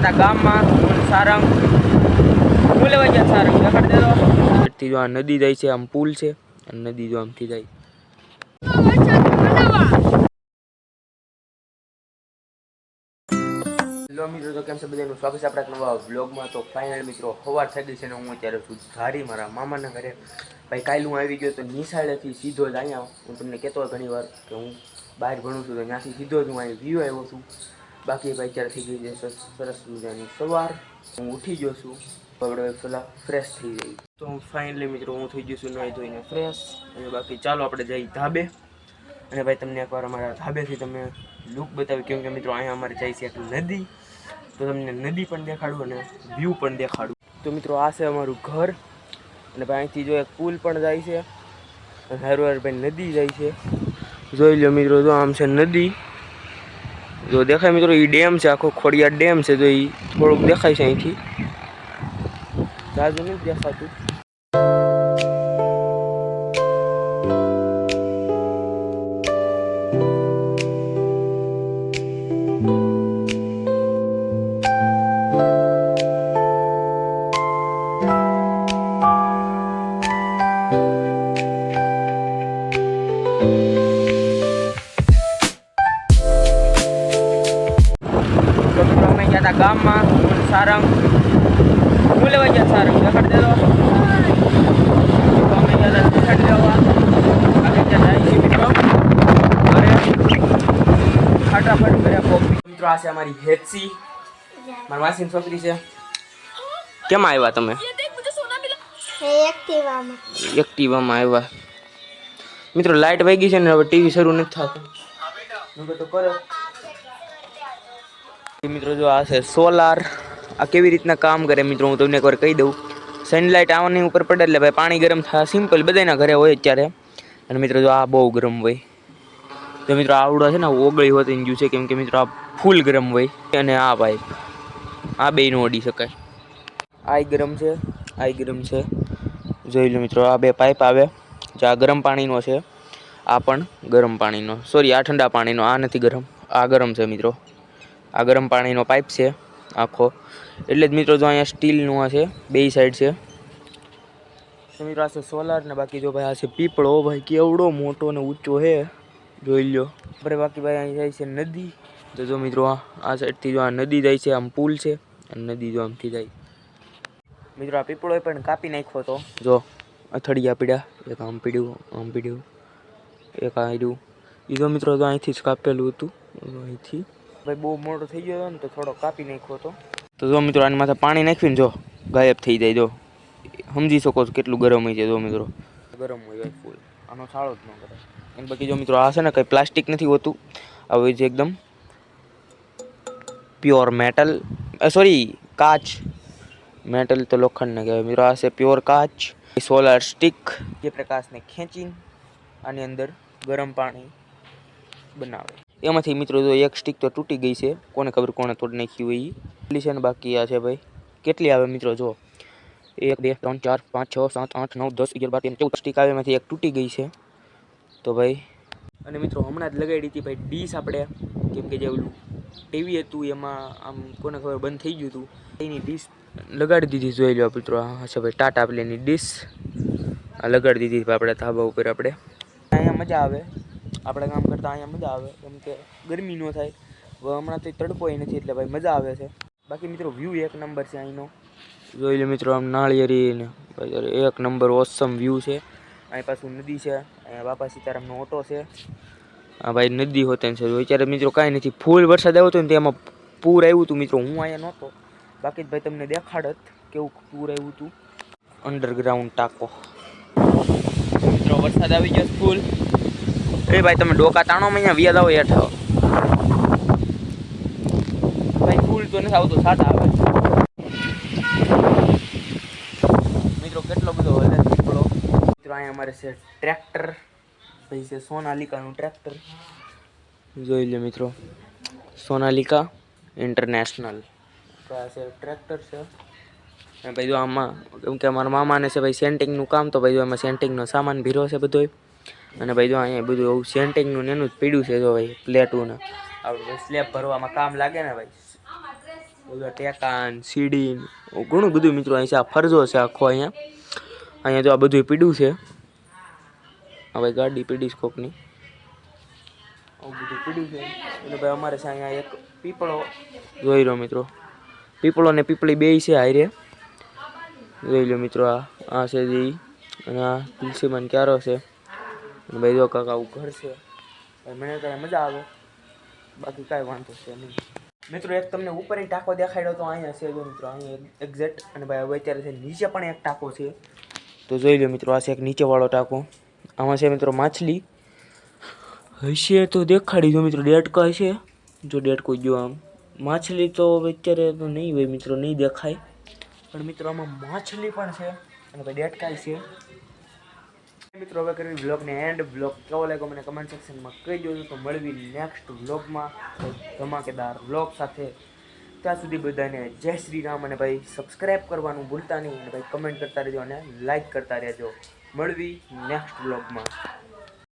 હતા ગામમાં સારંગ હું લેવા ગયા સારંગ દેખાડ દેલો થી જો આ નદી જાય છે, આમ પુલ છે અને નદી જો આમથી જાય. હેલો મિત્રો, તો કેમ છે બધાનું સ્વાગત છે આપણા નવા વ્લોગમાં. તો ફાઇનલ મિત્રો સવાર થઈ ગઈ છે ને હું અત્યારે છું ધારી મારા મામાના ઘરે. ભાઈ કાલે હું આવી ગયો તો નિશાળેથી સીધો જ અહીંયા. હું તમને કહેતો હોય ઘણી વાર કે હું બહાર ભણું છું તો ત્યાંથી સીધો જ હું અહીં વ્યૂ આવ્યો છું. બાકી ભાઈ અત્યારે થઈ ગઈ છે સરસ મજાની સવાર. હું ઉઠી ગયો છું, આપણે પેલા ફ્રેશ થઈ જઈ. તો હું ફાઇનલી મિત્રો હું થઈ ગયો છું નાહી ધોઈને ફ્રેશ. અને બાકી ચાલો આપણે જઈ ધાબે. અને ભાઈ તમને એકવાર અમારા ધાબેથી તમે લુક બતાવ્યું, કેમ કે મિત્રો અહીંયા અમારે જાય છે એક નદી. તો તમને નદી પણ દેખાડું અને વ્યૂ પણ દેખાડું. તો મિત્રો આ છે અમારું ઘર. અને ભાઈ અહીંથી જો એક પુલ પણ જાય છે અને હારું હારું ભાઈ નદી જાય છે. જોઈ લો મિત્રો, જો આમ છે નદી. જો દેખાય મિત્રો એ ડેમ છે, આખો ખોડિયાર ડેમ છે. જો એ થોડુંક દેખાય છે અહીંથી, જાજુ નથી દેખાતું. ગામમાં સારંગ હું લેવા ગયા સારંગ દેખાડ દેલો અમે ગયા દેખાડ દેવા આગળ ત્યાં જાય છે મિત્રો અરે ફટાફટ કર્યા કોપી. મિત્રો આ છે અમારી હેતસી, મારી માસીની છોકરી છે. કેમ આવ્યા તમે? એક્ટિવામાં આવ્યા. મિત્રો લાઇટ વહી ગઈ છે ને હવે ટીવી શરૂ નથી થતું. તો કરો મિત્રો. જો આ છે સોલાર. આ કેવી રીતના કામ કરે મિત્રો હું તમને એકવાર કહી દઉં. સનલાઇટ આવવાની ઉપર પડે એટલે ભાઈ પાણી ગરમ થાય. સિમ્પલ બધાના ઘરે હોય અત્યારે. અને મિત્રો જો આ બહુ ગરમ હોય. તો મિત્રો આવડો છે ને ઓગળી હોતી ગયું છે, કેમ કે મિત્રો આ ફૂલ ગરમ હોય. અને આ પાઇપ આ બે નો ઓડી શકાય. આ ગરમ છે, આ ગરમ છે. જોઈ લો મિત્રો આ બે પાઇપ આવે. જે આ ગરમ પાણીનો છે, આ પણ ગરમ પાણીનો. સોરી આ ઠંડા પાણીનો. આ નથી ગરમ, આ ગરમ છે મિત્રો. આ ગરમ પાણીનો પાઇપ છે આખો. એટલે જ મિત્રો જો અહીંયા સ્ટીલનું આ છે, બે સાઈડ છે. તો મિત્રો આ છે સોલાર ને બાકી જો ભાઈ આ છે પીપળો. ભાઈ કેવડો મોટો ને ઊંચો છે, જોઈ લો. બરાબર. બાકી ભાઈ અહીં જાય છે નદી. તો જો મિત્રો આ સાઈડથી જો આ નદી જાય છે, આમ પુલ છે અને નદી જો આમથી જાય. મિત્રો આ પીપળો પણ કાપી નાખ્યો તો જો અથડિયા પીડ્યા. એક આમ પીડ્યું, આમ પીડ્યું, એક આ રહ્યું. એ તો મિત્રો તો અહીંથી જ કાપેલું હતું. અહીંથી ભાઈ બહુ મોટો થઈ ગયો હતો ને તો થોડો કાપી નાખ્યો હતો. તો જો મિત્રો આની માથે પાણી નાખીને જો ગાયબ થઈ જાય. જો સમજી શકો છો કેટલું ગરમ હોય છે. જો મિત્રો ગરમ હોય ફૂલ, આનો છાળો જ ન કરે. અને બાકી જો મિત્રો આ છે ને કંઈ પ્લાસ્ટિક નથી હોતું, આ હોય છે એકદમ પ્યોર મેટલ. સોરી કાચ. મેટલ તો લોખંડને કહેવાય મિત્રો. આ છે પ્યોર કાચ. સોલાર સ્ટિક જે પ્રકાશને ખેંચીને આની અંદર ગરમ પાણી બનાવે. એમાંથી મિત્રો જો એક સ્ટિક તો તૂટી ગઈ છે. કોને ખબર કોણે તોડી નાખી હોય એ છે ને. બાકી આ છે ભાઈ કેટલી આવે મિત્રો જો 1 2 3 4 5 6 7 8 9 10 11 12 13 14 સ્ટિક આવે. એમાંથી એક તૂટી ગઈ છે. તો ભાઈ અને મિત્રો હમણાં જ લગાડી હતી ભાઈ ડીશ આપણે, કેમ કે જે ઓલું ટીવી હતું એમાં આમ કોને ખબર બંધ થઈ ગયું હતું. એની ડીશ લગાડી દીધી. જોઈ લો મિત્રો આ છે ભાઈ ટાટા પ્લેની ડીશ. આ લગાડી દીધી આપણે ધાબા ઉપર. આપણે અહીંયા મજા આવે, આપણે કામ કરતાં અહીંયા મજા આવે, કેમ કે ગરમી ન થાય. હમણાં તો તડકોય નથી એટલે ભાઈ મજા આવે છે. બાકી મિત્રો વ્યૂ એક નંબર છે અહીંનો. જોઈ લો મિત્રો આમ નાળિયેરી ને એક નંબર ઓસમ વ્યૂ છે. અહીં પાછું નદી છે. અહીંયા બાપા સીતારામનો ઓટો છે. હા ભાઈ નદી હોતે છે. અત્યારે મિત્રો કાંઈ નથી. ફૂલ વરસાદ આવ્યો હતો ને તેમાં પૂર આવ્યું હતું મિત્રો. હું અહીંયા નહોતો, બાકી જ ભાઈ તમને દેખાડત કેવું પૂર આવ્યું હતું. અંડરગ્રાઉન્ડ ટાંકો. મિત્રો વરસાદ આવી ગયો ફૂલ. એ ભાઈ તમે ડોકા તાણો માં અહીંયા વ્યાજ આવો હેઠ. ભાઈ ફૂલ તો નથી આવતો, સાટા આવે મિત્રો. કેટલો બધો હલે પીપળો. મિત્રો અહીંયા અમારે છે ટ્રેક્ટર. ભાઈ છે સોનાલિકાનું ટ્રેક્ટર. જોઈ લે મિત્રો સોનાલિકા ઇન્ટરનેશનલ આ છે ટ્રેક્ટર છે. અને ભાઈ જો આમાં કેમ કે અમારા મામાને છે ભાઈ સેન્ટિંગનું કામ, તો ભાઈ જો એમાં સેન્ટિંગનો સામાન ભીરો છે બધો. અને ભાઈ જો અહીંયા બધું એવું સેન્ટિંગનું એનું જ પીડ્યું છે. જો ભાઈ પ્લેટું ને આપણે સ્લેબ ભરવામાં કામ લાગે ને ભાઈ. બધા ટેકાન સીડી ઘણું બધું મિત્રો અહીં છે. આ ફરજો છે આખો અહીંયા જો આ બધું પીડ્યું છે. હવે ગાડી પીડી કોકની આવું બધું પીડ્યું છે. એટલે ભાઈ અમારે છે અહીંયા એક પીપળો જોઈ લો મિત્રો. પીપળો ને પીપળી બે છે હારે જોઈ લો મિત્રો. આ છે જી અને આ તુલસીમાં ક્યારો છે. અને ભાઈ જો કાકા આવું ઘર છે. મને તો મજા આવે બાકી કાંઈ વાંધો છે નહીં મિત્રો. એક તમને ઉપર ટાંકો દેખાડ્યો તો અહીંયા છે જો મિત્રો અહીંયા એક્ઝેક્ટ. અને ભાઈ હવે અત્યારે છે નીચે પણ એક ટાંકો છે તો જોઈ લો મિત્રો. આ છે એક નીચેવાળો ટાંકો. આમાં છે મિત્રો માછલી હશે તો દેખાડી જો મિત્રો. ડેડકા છે જો ડેડકો જો આમ માછલી તો અત્યારે તો નહીં હોય મિત્રો, નહીં દેખાય. પણ મિત્રો આમાં માછલી પણ છે અને ભાઈ ડેડકાય છે મિત્રો. હવે કરવી બ્લોગને એન્ડ. બ્લોગ કેવો લાગ્યો મને કમેન્ટ સેક્શનમાં કહી દો. તો મળવી નેક્સ્ટ બ્લોગમાં ધમાકેદાર બ્લોગ સાથે. ત્યાં સુધી બધાને જય શ્રી રામ. અને ભાઈ સબસ્ક્રાઈબ કરવાનું ભૂલતા નહીં. અને ભાઈ કમેન્ટ કરતા રહેજો અને લાઈક કરતા રહેજો. મળવી નેક્સ્ટ બ્લોગમાં.